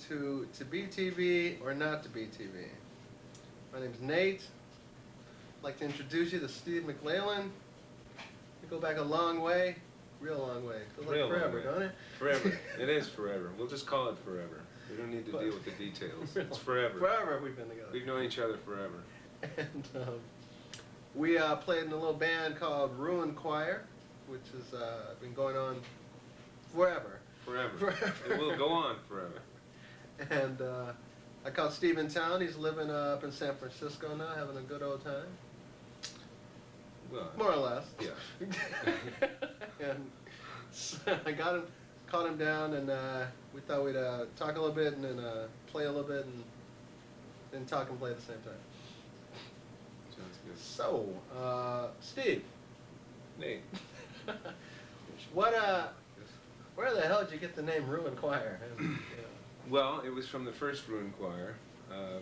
to be TV or not to be TV. My name's Nate. I'd like to introduce you to Steve McLalen. We go back a long way, real long way. Feels like forever, don't it? Forever. It is forever. We'll just call it forever. We don't need to deal with the details. It's forever. Forever we've been together. We've known each other forever. And we played in a little band called Ruin Choir, which has been going on forever. Forever. It will go on forever. And I caught Steve in town. He's living up in San Francisco now, having a good old time. Well, more or less. Yeah. And so I caught him down, and we thought we'd talk a little bit and then play a little bit and then talk and play at the same time. Sounds good. So, Steve. Nate. Where the hell did you get the name Ruin Choir? And, Well, it was from the first Ruin Choir. I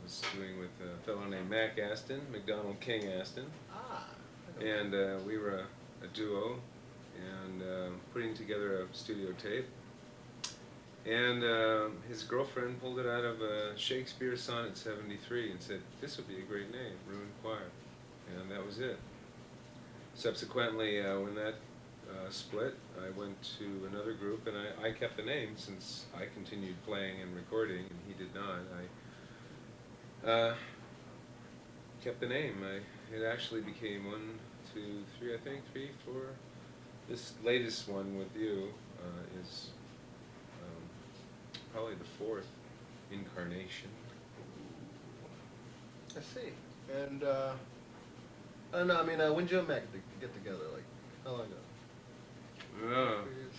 was doing with a fellow named Mac Aston, McDonald King Aston. And we were a duo and putting together a studio tape. And his girlfriend pulled it out of Shakespeare Sonnet 73 and said, "This would be a great name, Ruin Choir." And that was it. Subsequently, when that split, I went to another group, and I kept the name since I continued playing and recording, and he did not. I kept the name. It actually became 1, 2, 3, I think, 3, 4. This latest one with you is probably the 4th incarnation. I see. And I don't know. I mean, when did you and Mac get together? Like, how long ago?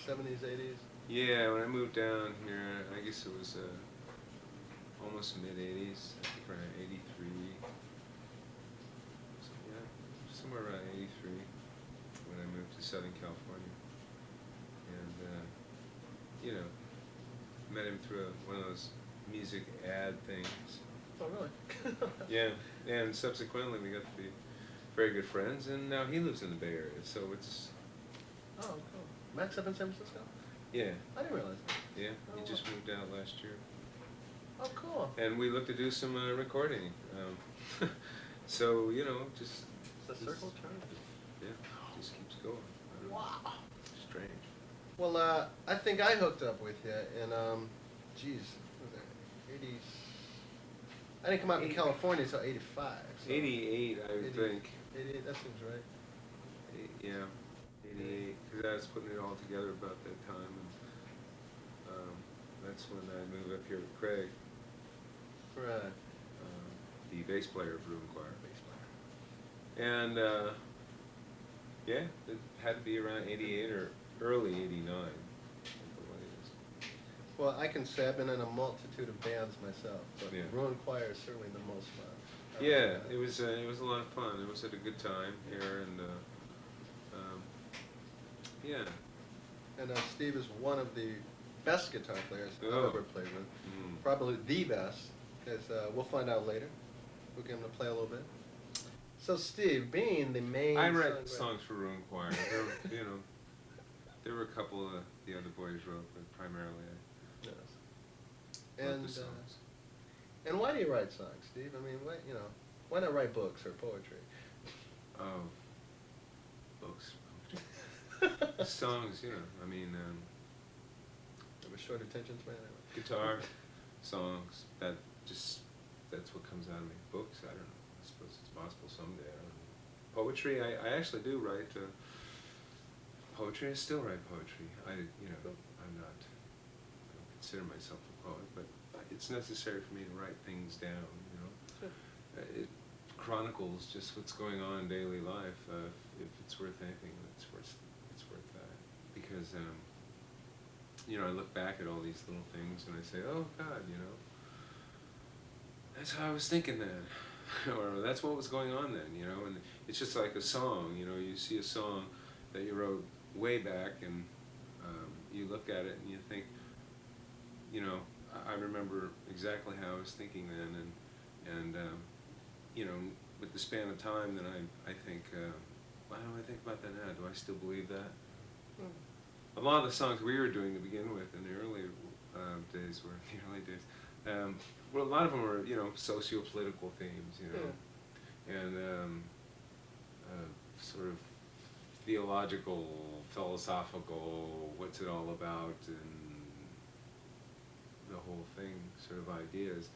70s, 80s? Yeah, when I moved down here, I guess it was almost mid-80s, I think around 83. So, yeah, somewhere around 83 when I moved to Southern California. And, you know, met him through one of those music ad things. Oh, really? Yeah, and subsequently we got to be very good friends, and now he lives in the Bay Area, so it's... Oh, cool. Mac's up in San Francisco? Yeah. I didn't realize that. Yeah, he just moved out last year. Oh, cool. And we look to do some recording. So, you know, just... Is the circle turning? Yeah, just keeps going. Wow. Strange. Well, I think I hooked up with you in, geez, what was that, 80s? I didn't come out to California until 85. So 88, I would think. 88, that seems right. Yeah, 88, because I was putting it all together about that time. And that's when I moved up here with Craig. Right. The bass player of Ruin Choir. And, yeah, it had to be around 88 or early 89. Well, I can say I've been in a multitude of bands myself, but yeah. Ruin Choir is certainly the most fun. Yeah, it was a lot of fun. It was at a good time here, and yeah. And Steve is one of the best guitar players I've ever played with. Probably the best, because we'll find out later. We'll get him to play a little bit. So Steve, being the main... I write songs for Ruin Choir. You know, there were a couple of the other boys wrote, but primarily I wrote the songs. And why do you write songs, Steve? I mean, why not write books or poetry? Oh, books, songs, you know. I mean, have a short attention span. Guitar, songs. That's what comes out of me. Books, I don't know. I suppose it's possible someday. I don't know. Poetry, I actually do write poetry. I still write poetry. I'm not. I don't consider myself a poet, but it's necessary for me to write things down. You know, it chronicles just what's going on in daily life. If it's worth anything, it's worth that. Because you know, I look back at all these little things and I say, oh God, you know, that's how I was thinking then, or that's what was going on then. You know, and it's just like a song. You know, you see a song that you wrote way back, and you look at it and you think, you know, I remember exactly how I was thinking then, and you know, with the span of time, then I think, why do I think about that now? Do I still believe that? A lot of the songs we were doing to begin with in the early days were the early days. Well, a lot of them are, you know, socio-political themes, you know, and sort of theological, philosophical, what's it all about, and the whole thing, sort of ideas.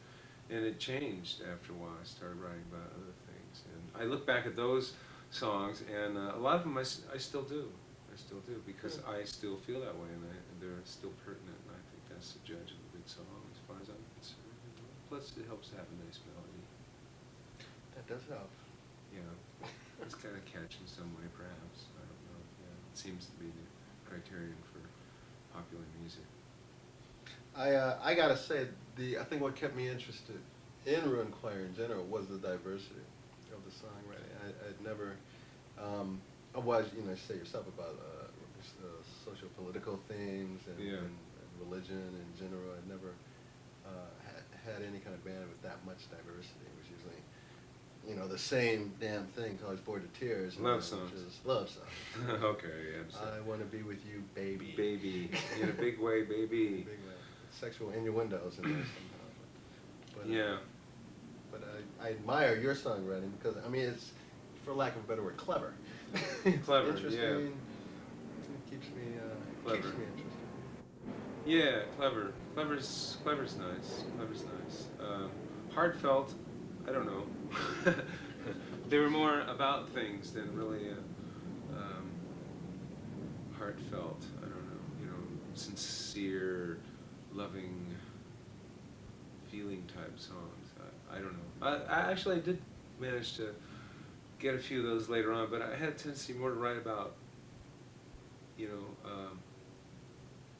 And it changed after a while. I started writing about other things. And I look back at those songs, and a lot of them I still do. I still do, because I still feel that way, and they're still pertinent, and I think that's the judge of a good song, as far as I'm concerned. You know. Plus, it helps to have a nice melody. That does help. Yeah. It's kind of catchy in some way, perhaps. I don't know. Yeah. It seems to be the criterion for popular music. I gotta say, I think what kept me interested in Ruin Choir in general was the diversity of the songwriting. I'd never, otherwise, you know, say yourself about socio-political themes and, and religion in general. I never had any kind of band with that much diversity. It was usually, you know, the same damn thing, always bored to tears. Love songs. Love songs. Okay, absolutely. I want to be with you, baby. Baby. In a big way, baby. Big way. Sexual innuendos in there somehow. But, yeah. But I admire your songwriting because, I mean, it's, for lack of a better word, clever. Clever, interesting. yeah. It keeps me Clever. interested. Yeah, clever. Clever's nice. Clever's nice. Heartfelt, I don't know. They were more about things than really heartfelt. I don't know. You know, sincere, loving, feeling type songs. I don't know. I actually did manage to get a few of those later on, but I had a tendency more to write about, you know,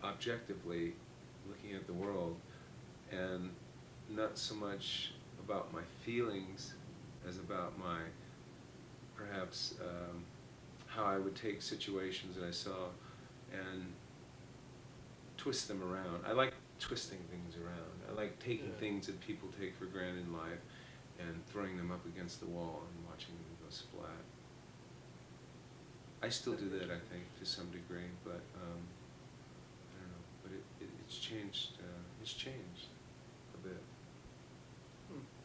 objectively looking at the world, and not so much about my feelings as about my, perhaps, how I would take situations that I saw and twist them around. I like twisting things around. I like taking things that people take for granted in life and throwing them up against the wall and watching them go splat. I still do that, I think, to some degree, but I don't know. But it's changed. It's changed a bit,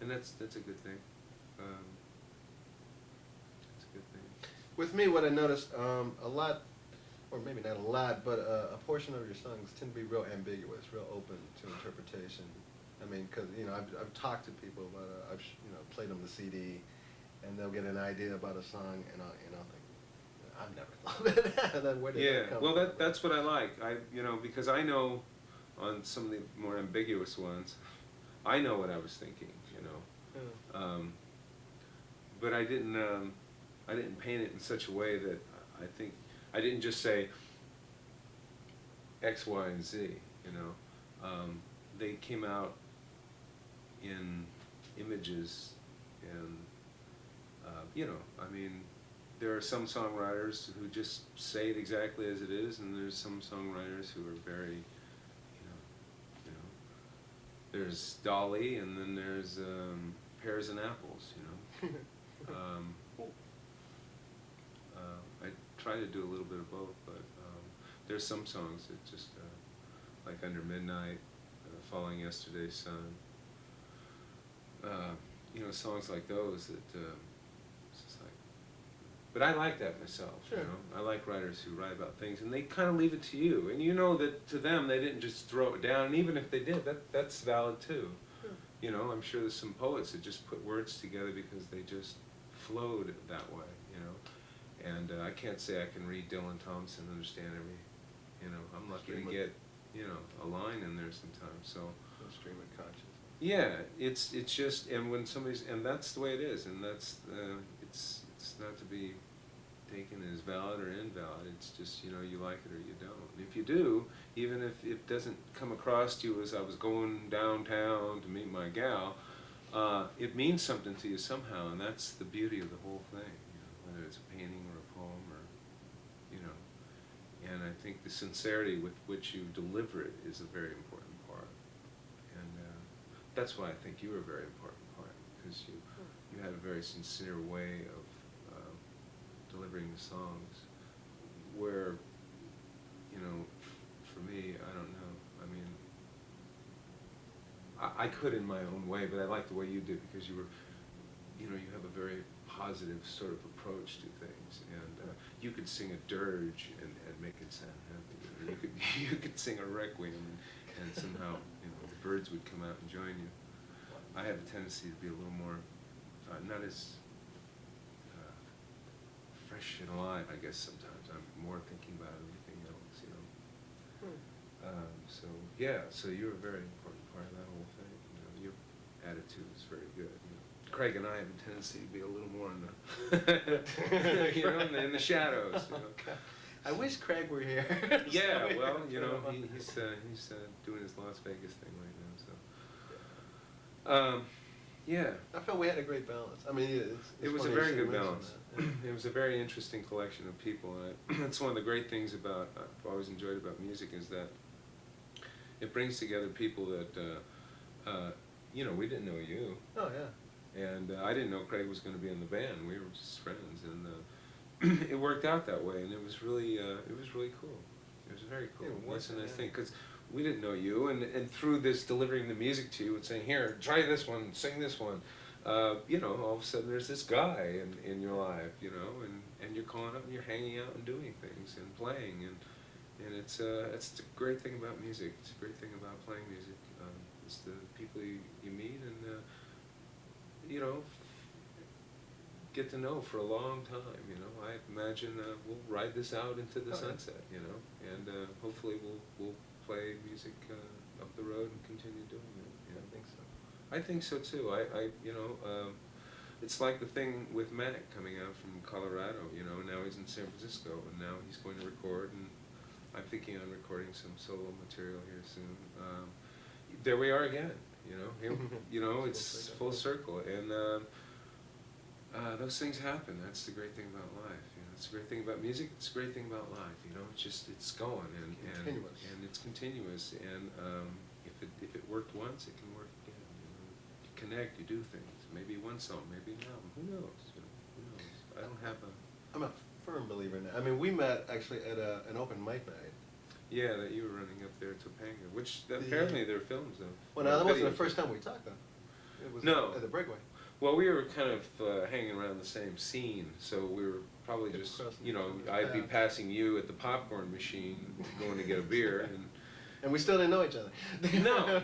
and that's a good thing. That's a good thing. With me, what I noticed, a lot, or maybe not a lot, but a portion of your songs tend to be real ambiguous, real open to interpretation. I mean, because, you know, I've talked to people about, I've you know, played them the CD, and they'll get an idea about a song, and I'll think, I've never thought of that. Then where did that come from? That's what I like. You know, because I know on some of the more ambiguous ones, I know what I was thinking. You know, but I didn't paint it in such a way that I think I didn't just say X, Y, and Z. You know, they came out in images, and you know, I mean, there are some songwriters who just say it exactly as it is, and there's some songwriters who are very, you know, there's Dolly, and then there's pears and apples, you know. I try to do a little bit of both, but there's some songs that just, like Under Midnight, Falling Yesterday's Sun, you know, songs like those that, it's just like, but I like that myself, you know. I like writers who write about things, and they kind of leave it to you, and you know that to them they didn't just throw it down, and even if they did, that's valid too. You know, I'm sure there's some poets that just put words together because they just flowed that way, you know. And I can't say I can read Dylan Thompson and understand every, you know, I'm lucky to get, you know, a line in there sometimes, so. Stream of consciousness. Yeah, it's just, and when somebody's, and that's the way it is, and that's, it's not to be taken as valid or invalid, it's just, you know, you like it or you don't. And if you do, even if it doesn't come across to you as I was going downtown to meet my gal, it means something to you somehow, and that's the beauty of the whole thing, you know, whether it's a painting or a poem or, you know. And I think the sincerity with which you deliver it is a very important part. And that's why I think you were a very important part, because you had a very sincere way of delivering the songs, where, you know, for me, I don't know, I mean, I could in my own way, but I like the way you did because you were, you know, you have a very positive sort of approach to things, and you could sing a dirge and make it sound happy. You know, you could sing a requiem, and somehow, you know, the birds would come out and join you. I have a tendency to be a little more, not as fresh and alive, I guess. Sometimes I'm more thinking about everything else, you know. So yeah, so you're a very important part of that whole thing. You know, your attitude is very good. You know. Craig and I have a tendency to be a little more in the, you know, in the shadows. You know. I wish Craig were here. Yeah, well, you know, he's doing his Las Vegas thing right now. So, yeah. I felt we had a great balance. I mean, It was a funny very you good mention balance. that, yeah. It was a very interesting collection of people, and that's one of the great things about I've always enjoyed about music is that it brings together people that you know, we didn't know you. Oh yeah. And I didn't know Craig was going to be in the band. We were just friends, and it worked out that way. And it was really cool. It was very cool. It was, That's a nice yeah. thing because we didn't know you, and through this delivering the music to you and saying, "Here, try this one, sing this one," you know, all of a sudden there's this guy in your life, you know, and you're calling up and you're hanging out and doing things and playing, and it's a great thing about music. It's a great thing about playing music. It's the people you meet and you know, get to know for a long time, you know. I imagine we'll ride this out into the sunset, you know, and hopefully we'll play music up the road and continue doing it. Yeah. I think so. I think so too. I you know, it's like the thing with Mac coming out from Colorado, you know, now he's in San Francisco and now he's going to record, and I'm thinking on recording some solo material here soon. There we are again. You know, here, you know, it's full circle, and those things happen. That's the great thing about life. You know, it's the great thing about music. It's the great thing about life. You know, it's going and it's continuous. And if it worked once, it can work again. You know, you connect, you do things. Maybe one song, maybe an album. Who knows? You know, who knows? I don't have a. I'm a firm believer in that. I mean, we met actually at an open mic night. Yeah, that you were running up there to Topanga, which apparently there are films of. Well, no, that wasn't the first time we talked, though. It was No. at the Breakaway. Well, we were kind of hanging around the same scene, so we were probably just, you know, I'd be passing you at the popcorn machine, going to get a beer, and we still didn't know each other. No,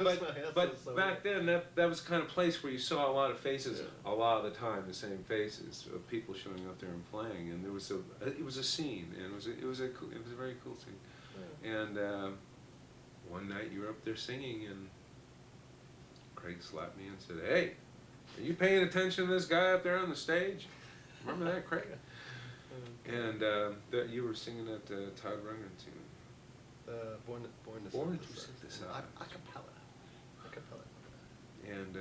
but back then that was the kind of place where you saw a lot of faces, a lot of the time the same faces of people showing up there and playing, and there was it was a scene, and it was a very cool scene. And one night you were up there singing, and Craig slapped me and said, "Hey, are you paying attention to this guy up there on the stage? Remember that, Craig?" And that you were singing that Todd Rundgren tune. Born to Synthesize. Acapella. And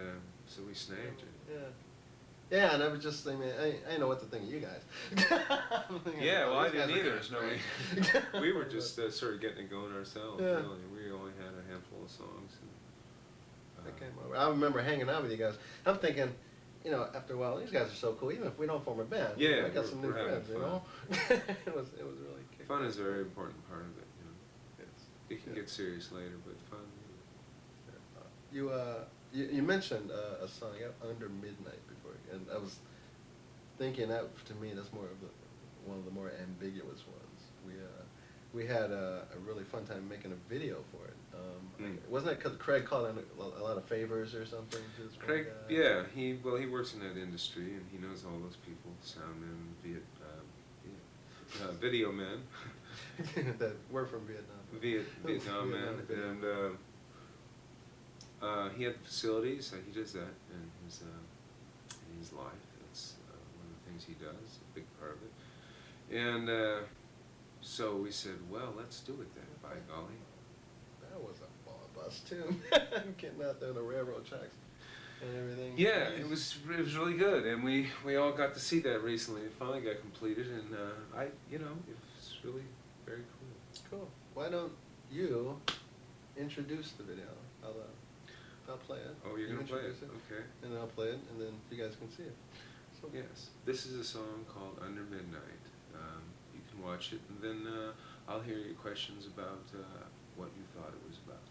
so we snagged it. Yeah. Yeah, and I was just thinking, I didn't know what to think of you guys. Yeah, well, I didn't either. No, we were just sort of getting it going ourselves, Yeah. really. We only had a handful of songs. And, I came over. I remember hanging out with you guys. I'm thinking, you know, after a while, these guys are so cool. Even if we don't form a band, yeah, I got some new we're having friends. You fun. know, it was really kick. Fun is a very important part of it. You know, it can Yeah. get serious later, but fun. You mentioned a song Under Midnight before, and I was thinking that to me that's more of one of the more ambiguous ones. We had a really fun time making a video for it. Wasn't it because Craig called in a lot of favors or something? To this one Craig, guy? yeah, he works in that industry and he knows all those people, soundmen, video men, that we're from Vietnam. Vietnam men, and he had facilities. He does that in his life. That's one of the things he does, a big part of it. And so we said, well, let's do it then, by golly. That was a ball bust too. Getting out there on the railroad tracks and everything. Yeah, it was really good, and we all got to see that recently. It finally got completed, and it was really very cool. Cool. Why don't you introduce the video? I'll play it. Oh, you're gonna play it? Introduce Okay. And then I'll play it, and then you guys can see it. So Yes, this is a song called Under Midnight. You can watch it, and then I'll hear your questions about what you thought it was about.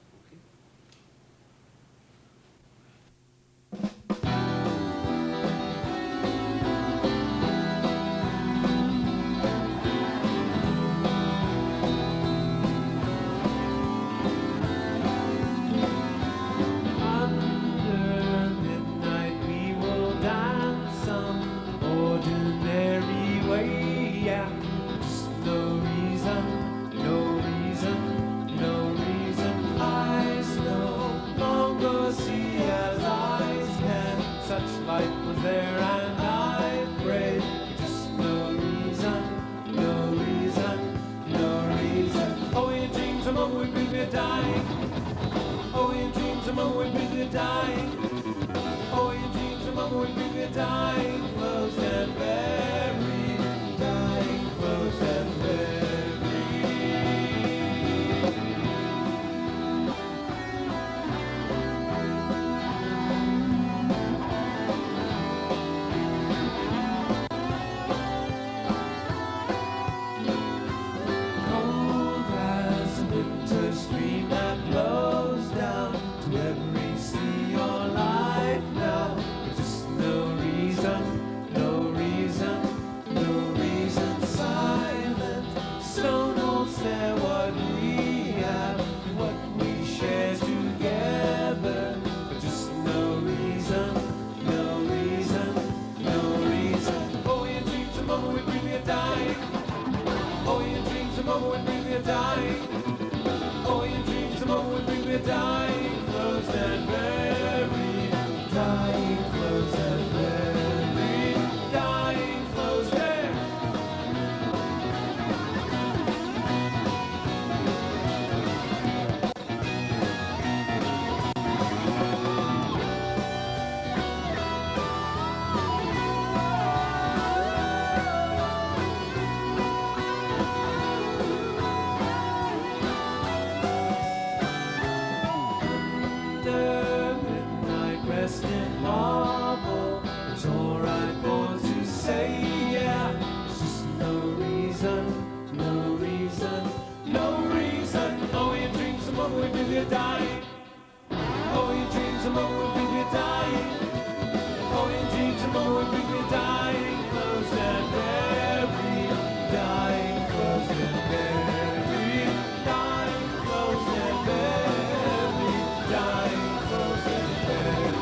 dying. Oh, your dreams of mama would bring me dying, close and buried, dying, close and buried. Cold as winter stream that flows down to every sea or life now. There's just no reason, no reason, no reason. Silent stone won't stare what we have, what we share together. But just no reason, no reason, no reason. Oh, your dreams of mama would bring me a dying. Oh, your dreams of mama would bring me a dying. Oh, your dreams of mama would bring me a dying, closed and buried, dying, closed and buried, dying, closed and midnight rest in marble. It's alright for to say, yeah. There's just no reason, no reason, no reason. Oh, your dreams of mama would bring me a dying. Oh, your dreams of mama would bring me a dying. Oh, your dreams of mama would bring me a dying, closed and buried, dying, closed and buried, dying, closed and buried, dying, closed and buried.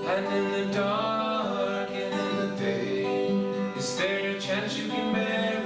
And in the dark and in the day, is there a chance you can marry?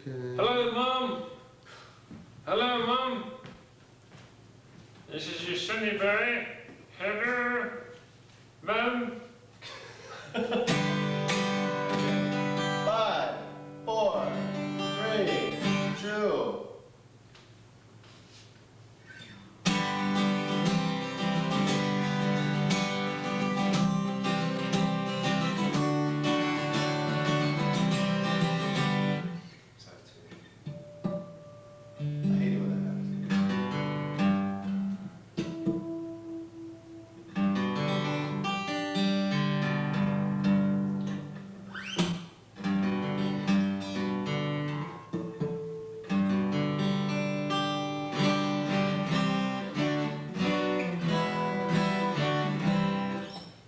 Okay. Hello, Mom. Hello, Mom. This is your Sunny Berry. Hello, Mom. 5, 4, 3, 2. I hate it when that happens.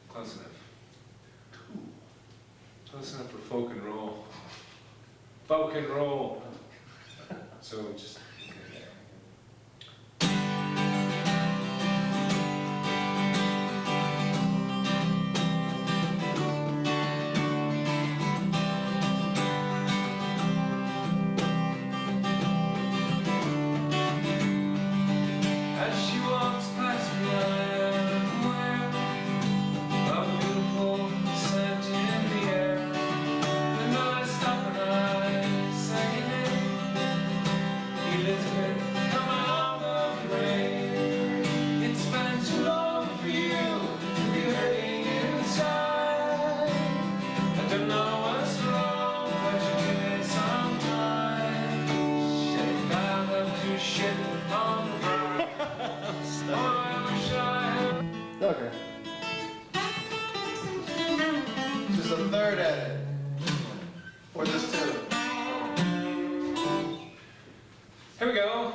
Close enough. Close enough for folk and roll. Folk and roll. So just. As she walks past me, I am aware of a beautiful scent in the air. And I stop and I say your name, Elizabeth, come out of the rain. It's been too long for you to be hurting inside. I don't know what's wrong, but you give me some time. Shit, I love to shit on the ground. Oh, I wish I had. Okay. Just a third edit for this tune. Here we go.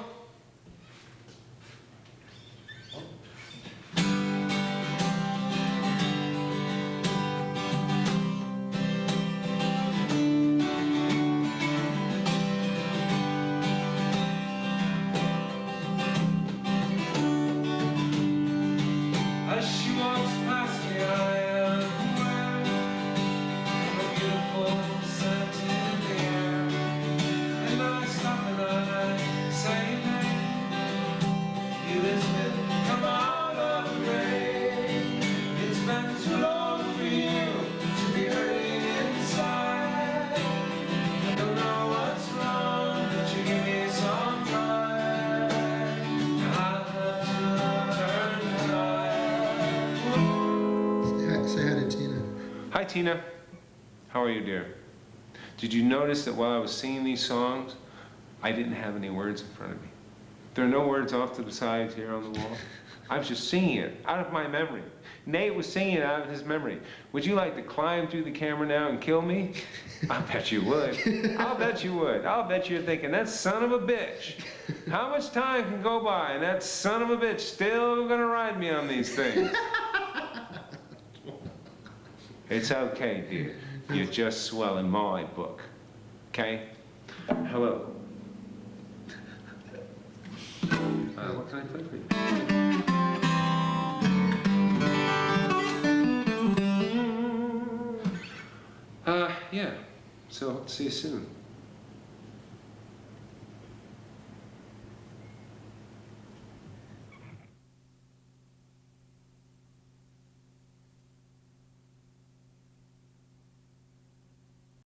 As she walks past me, I am aware of a beautiful scent in the air. And I stop and I say your name, Elizabeth, come out of the rain. It's been too long for you to be hurting inside. I don't know what's wrong, but you give me some time. And I'll have to turn the tide. Say hi to Tina. Hi, Tina. How are you, dear? Did you notice that while I was singing these songs, I didn't have any words in front of me? There are no words off to the sides here on the wall. I was just singing it out of my memory. Nate was singing it out of his memory. Would you like to climb through the camera now and kill me? I bet you would. I'll bet you would. I'll bet you're thinking, that son of a bitch. How much time can go by and that son of a bitch still gonna ride me on these things? It's okay, dear. You're just swell in my book. Okay? Hello. What can I play for you? Yeah. So hope to see you soon.